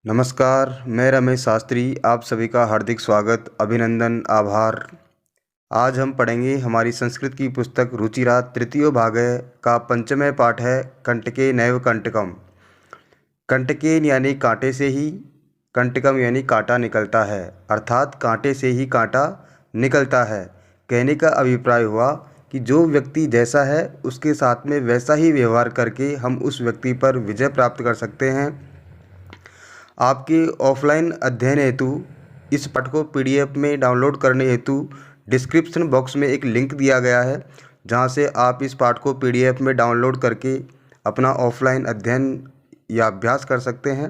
नमस्कार, मैं रमेश शास्त्री। आप सभी का हार्दिक स्वागत, अभिनंदन, आभार। आज हम पढ़ेंगे हमारी संस्कृत की पुस्तक रुचिरात तृतीयो भाग का पंचमः पाठ है कंटके नैव कंटकम। कंटकेन यानी कांटे से ही, कंटकम यानी कांटा निकलता है, अर्थात कांटे से ही कांटा निकलता है। कहने का अभिप्राय हुआ कि जो व्यक्ति जैसा है उसके साथ में वैसा ही व्यवहार करके हम उस व्यक्ति पर विजय प्राप्त कर सकते हैं। आपके ऑफलाइन अध्ययन हेतु इस पाठ को पीडीएफ में डाउनलोड करने हेतु डिस्क्रिप्शन बॉक्स में एक लिंक दिया गया है, जहां से आप इस पाठ को पीडीएफ में डाउनलोड करके अपना ऑफलाइन अध्ययन या अभ्यास कर सकते हैं।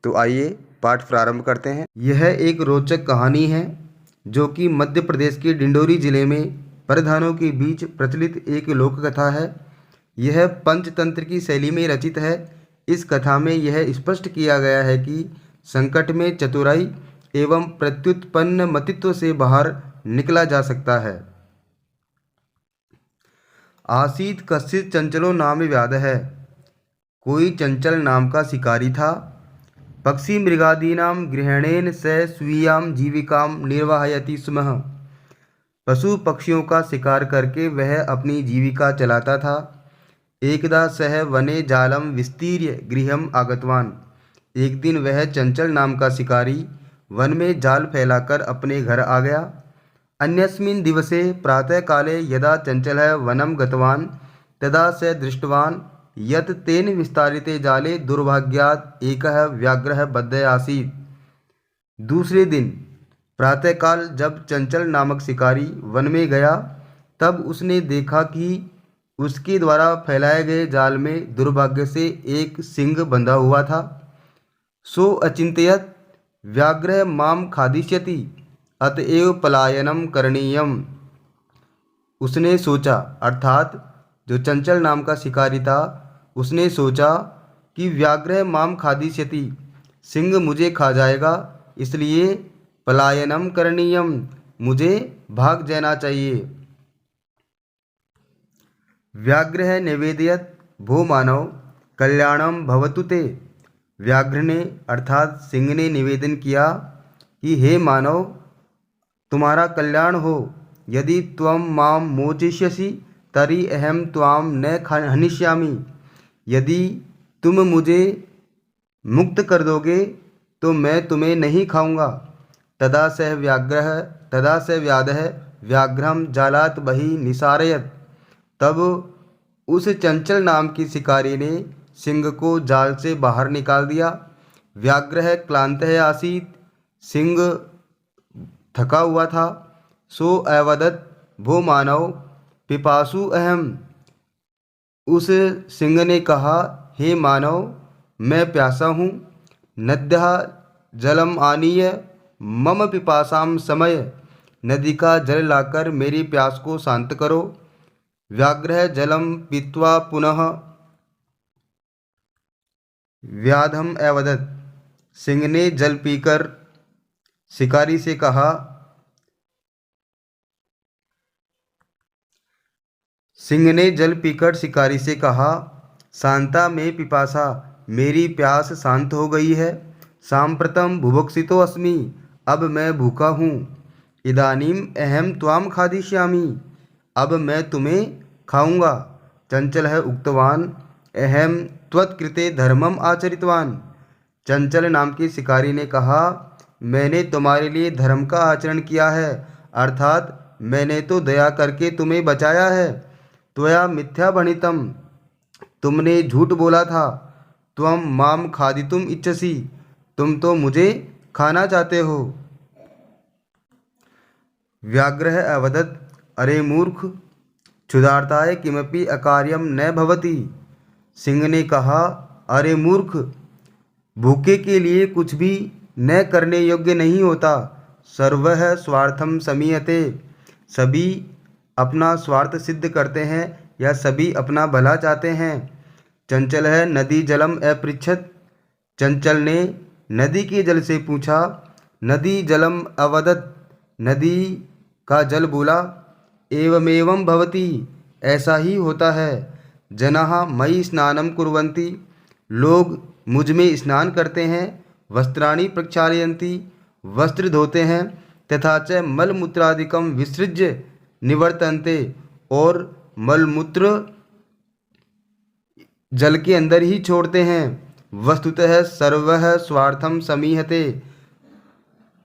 तो आइए पाठ प्रारंभ करते हैं। यह एक रोचक कहानी है जो कि मध्य प्रदेश के डिंडोरी जिले में प्रधानों के बीच प्रचलित एक लोक कथा है। यह पंचतंत्र की शैली में रचित है। इस कथा में यह स्पष्ट किया गया है कि संकट में चतुराई एवं प्रत्युत्पन्न मतित्व से बाहर निकला जा सकता है। आसीत कश्चित् चंचलो नाम व्याध है। कोई चंचल नाम का शिकारी था। पक्षी मृगादीनां गृहणेन स स्वीयां जीविकां निर्वाहयति स्म। पशु पक्षियों का शिकार करके वह अपनी जीविका चलाता था। एकदा सह वने जालम विस्तीर्य गृहम आगतवान। एक दिन वह चंचल नाम का शिकारी वन में जाल फैलाकर अपने घर आ गया। अन्यस्मिन् दिवसे प्रातःकाले यदा चंचलः वनं गतवान तदा स दृष्टवान यत् तेन विस्तारिते जाले दुर्भाग्यात् एकः व्याघ्रः बद्धः आसीत्। दूसरे दिन प्रातःकाल जब चंचल नामक शिकारी वन में गया, तब उसने देखा कि उसके द्वारा फैलाए गए जाल में दुर्भाग्य से एक सिंह बंधा हुआ था। सो अचिंत्यत व्याघ्र माम खादिष्यति अतएव पलायनम करणीयम। उसने सोचा, अर्थात जो चंचल नाम का शिकारी था, उसने सोचा कि व्याघ्र माम खादिष्यति, सिंह मुझे खा जाएगा, इसलिए पलायनम करणीयम, मुझे भाग जाना चाहिए। व्याघ्र निवेदयत भो मानव कल्याणम भवतु ते। व्याघ्र ने अर्थात सिंह ने निवेदन किया कि हे मानव, तुम्हारा कल्याण हो। यदि त्वं माम मोचिष्यसि तर्हि अहम त्वाम न हनिष्यामि। यदि तुम मुझे मुक्त कर दोगे तो मैं तुम्हें नहीं खाऊंगा। तदा स व्याधः व्याघ्रम जालात बहि निसारयत। तब उस चंचल नाम की शिकारी ने सिंह को जाल से बाहर निकाल दिया। व्याघ्रः क्लांतः आसीत्, सिंह थका हुआ था। सो अवदत् भो मानव पिपासु अहम। उस सिंह ने कहा, हे मानव, मैं प्यासा हूँ। नद्यः जलम आनीय मम पिपासां शमय। नदी का जल लाकर मेरी प्यास को शांत करो। व्याघ्र जलम पीत्वा पुनः व्याधम अवदत्। सिंह ने जल पीकर शिकारी से कहा, शांता में पिपासा, मेरी प्यास शांत हो गई है। सांप्रतम बुभुक्षितो अस्मि, अब मैं भूखा हूँ। इदानीम अहम त्वाम खादिष्यामि, अब मैं तुम्हें खाऊंगा। चंचल है उक्तवान अहम त्वत्कृते धर्मम आचरितवान। चंचल नाम के शिकारी ने कहा, मैंने तुम्हारे लिए धर्म का आचरण किया है, अर्थात मैंने तो दया करके तुम्हें बचाया है। त्वया मिथ्या भणितम, तुमने झूठ बोला था। त्वम माम खादितुम इच्छसि, तुम तो मुझे खाना चाहते हो। व्याघ्र अवदत् अरे मूर्ख, क्षुधार्ताय किमपि अकार्यम न भवति। सिंह ने कहा, अरे मूर्ख, भूखे के लिए कुछ भी न करने योग्य नहीं होता। सर्वः स्वार्थम समीयते, सभी अपना स्वार्थ सिद्ध करते हैं या सभी अपना भला चाहते हैं। चंचल है नदी जलम अपृच्छत। चंचल ने नदी के जल से पूछा। नदी जलम अवदत्, नदी का जल बोला, एवमेवं भवति, ऐसा ही होता है। जनाः मयि स्नानं कुर्वन्ति, लोग मुझ में स्नान करते हैं। वस्त्राणि प्रक्षालयन्ति, वस्त्र धोते हैं, तथा च मलमूत्रादिकं विसृज्य निवर्तन्ते, और मलमूत्र जल के अंदर ही छोड़ते हैं। वस्तुतः सर्वः स्वार्थम समीहते,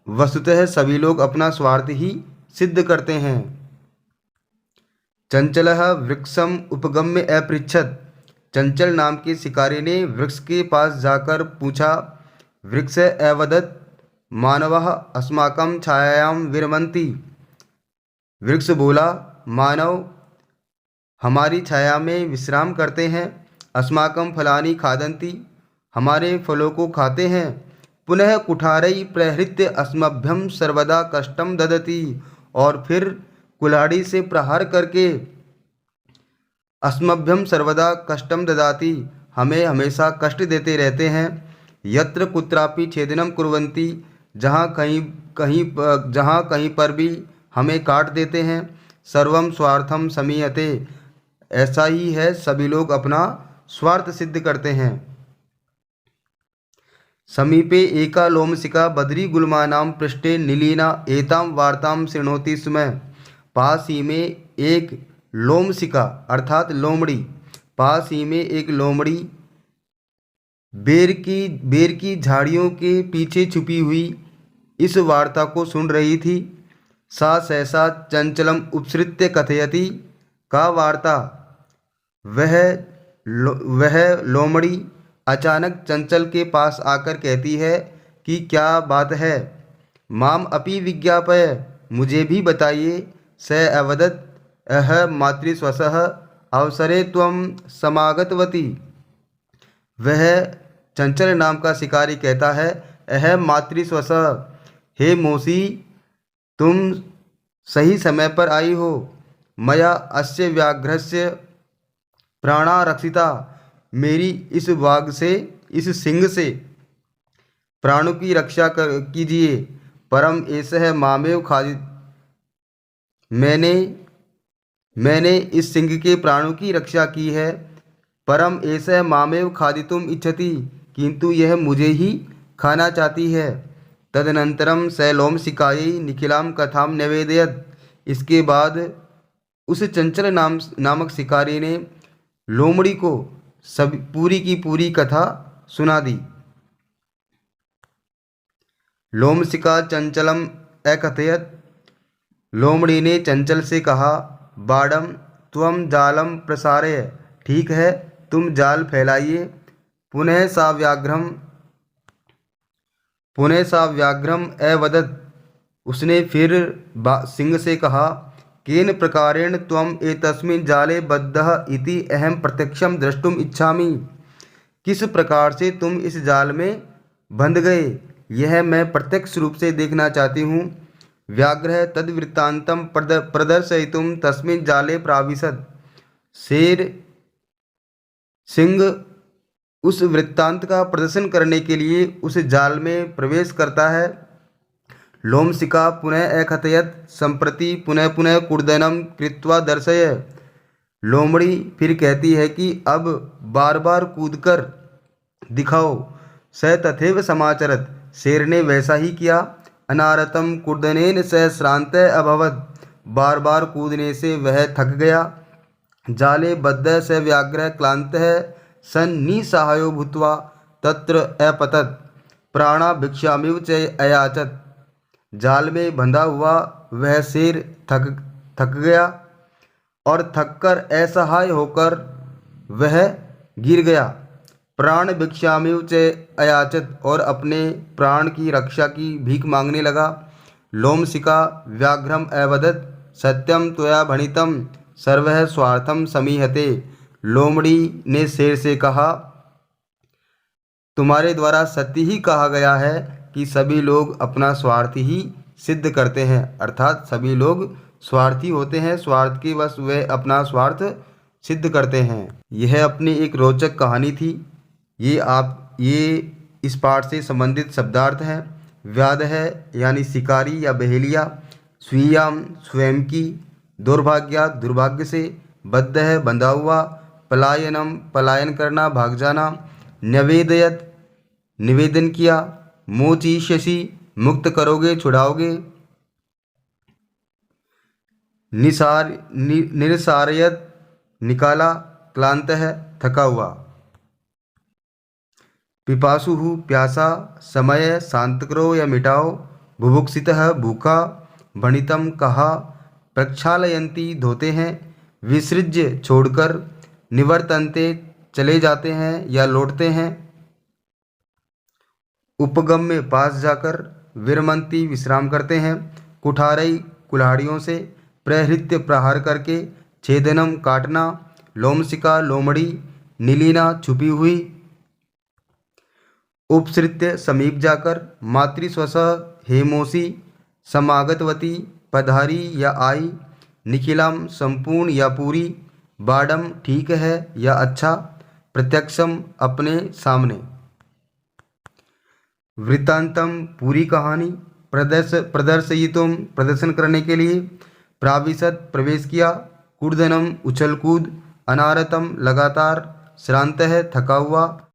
वस्तुतः सभी लोग अपना स्वार्थ ही सिद्ध करते हैं। चंचलः वृक्षम उपगम्य अपृच्छत, चंचल नाम के शिकारी ने वृक्ष के पास जाकर पूछा। वृक्ष अवदत् मानवः अस्माकं छायायां विरमन्ति, वृक्ष बोला, मानव हमारी छाया में विश्राम करते हैं। अस्माकं फलानि खादन्ति, हमारे फलों को खाते हैं। पुनः कुठारै प्रहृत्य अस्मभ्यं सर्वदा कष्टं ददति, और फिर कुल्हाड़ी से प्रहार करके अस्मभ्यं सर्वदा कष्टं ददाति, हमें हमेशा कष्ट देते रहते हैं। यत्र कुत्रापि छेदनं कुर्वन्ति, जहाँ कहीं पर भी हमें काट देते हैं। सर्वं स्वार्थं समीयते, ऐसा ही है, सभी लोग अपना स्वार्थ सिद्ध करते हैं। समीपे एका लोमशिका बद्री गुल्मानां पृष्ठे नीलिना एतां वार्तां शृणोति स्म, पास ही में एक लोमशिका अर्थात लोमड़ी, पास ही में एक लोमड़ी बेर की झाड़ियों के पीछे छुपी हुई इस वार्ता को सुन रही थी। सा सहसा चंचलम उपसृत्य कथयति, का वार्ता। वह लोमड़ी अचानक चंचल के पास आकर कहती है कि क्या बात है। माम अपि विज्ञापय, मुझे भी बताइए। स अवदत् अह मातृस्वसः अवसरे त्वं समागतवती, वह चंचल नाम का शिकारी कहता है, अह मातृस्वसः, हे मौसी तुम सही समय पर आई हो। मया अस्य व्याघ्रस्य प्राणा रक्षिता, मेरी इस वाघ से, इस सिंह से प्राणों की रक्षा कीजिए। परम एषः मामेव खादित, मैंने इस सिंह के प्राणों की रक्षा की है। परम एषः मामेव खादितुम इच्छति, किंतु यह मुझे ही खाना चाहती है। तदनंतरम स लोमशिकायै निखिलां कथां न्यवेदयत्, इसके बाद उस चंचल नामक शिकारी ने लोमड़ी को सब पूरी की पूरी कथा सुना दी। लोमशिका चंचलम अकथयत, लोमड़ी ने चंचल से कहा, बाडम त्वं जालम प्रसारय, ठीक है तुम जाल फैलाइए। पुनः सा व्याघ्रम अवदत्, उसने फिर सिंह से कहा, केन प्रकारेण त्वम् एतस्मिन् जाले बद्धः इति अहं प्रत्यक्षं द्रष्टुम् इच्छामि, किस प्रकार से तुम इस जाल में बंध गए, यह मैं प्रत्यक्ष रूप से देखना चाहती हूँ। व्याघ्रः तद्वृत्तान्तं प्रदर्शयितुं तस्मिन् जाले प्राविशत्, सिंह उस वृत्तांत का प्रदर्शन करने के लिए उस जाल में प्रवेश करता है। लोमशिका पुनः अकथयत संप्रति पुनः पुनः कूर्दनं कृत्वा दर्शय, लोमड़ी फिर कहती है कि अब बार बार कूदकर दिखाओ। स तथैव समाचरत, शेर ने वैसा ही किया। अनारतं कूर्दनेन स श्रान्तः अभवत्, बार बार कूदने से वह थक गया। जाले बद्धः स व्याघ्रः क्लान्तः सन् निस्सहायो भूत्वा तत्र अपतत्, प्राणा भिक्षामिव च अयाचत, जाल में बंधा हुआ वह शेर थक गया और थककर असहाय होकर वह गिर गया। प्राण भिक्षामिव च अयाचत, और अपने प्राण की रक्षा की भीख मांगने लगा। लोमशिका व्याघ्रम अवदत्, सत्यम त्वया भणितम सर्वः स्वार्थम समीहते, लोमड़ी ने शेर से कहा, तुम्हारे द्वारा सत्य ही कहा गया है कि सभी लोग अपना स्वार्थ ही सिद्ध करते हैं, अर्थात सभी लोग स्वार्थी होते हैं, स्वार्थ की वश वे अपना स्वार्थ सिद्ध करते हैं। यह अपनी एक रोचक कहानी थी। ये इस पाठ से संबंधित शब्दार्थ हैं। व्याध है यानी शिकारी या बहेलिया, स्वीयाम स्वयं की, दुर्भाग्या दुर्भाग्य से, बद्ध है बंधा हुआ, पलायनम पलायन करना भाग जाना, न्यवेदयत निवेदन किया, मोचयिष्यसि मुक्त करोगे छुड़ाओगे। निरसारयत निकाला, क्लांतः थका हुआ। पिपासुः प्यासा, समय शांत करो या मिटाओ। बुभुक्षितः भूखा, भणितं कहा। प्रक्षालयन्ति धोते हैं, विसृज्य छोड़कर। निवर्तन्ते चले जाते हैं या लौटते हैं। उपगम्य पास जाकर। विरमन्ति विश्राम करते हैं। कुठारई कुल्हाड़ियों से। प्रहृत्य प्रहार करके। छेदनम काटना। लोमशिका लोमड़ी। नीलिना छुपी हुई। उपसृत्य समीप जाकर। मातृस्वसः हेमोसी। समागतवती पधारी या आई। निखिलम संपूर्ण या पूरी। बाडम ठीक है या अच्छा। प्रत्यक्षम अपने सामने। वृत्तांतम पूरी कहानी। प्रदर्शयितुम प्रदर्शन करने के लिए। प्राविशत प्रवेश किया। कूर्दनम उछल कूद। अनारतम लगातार। श्रांतः थका हुआ।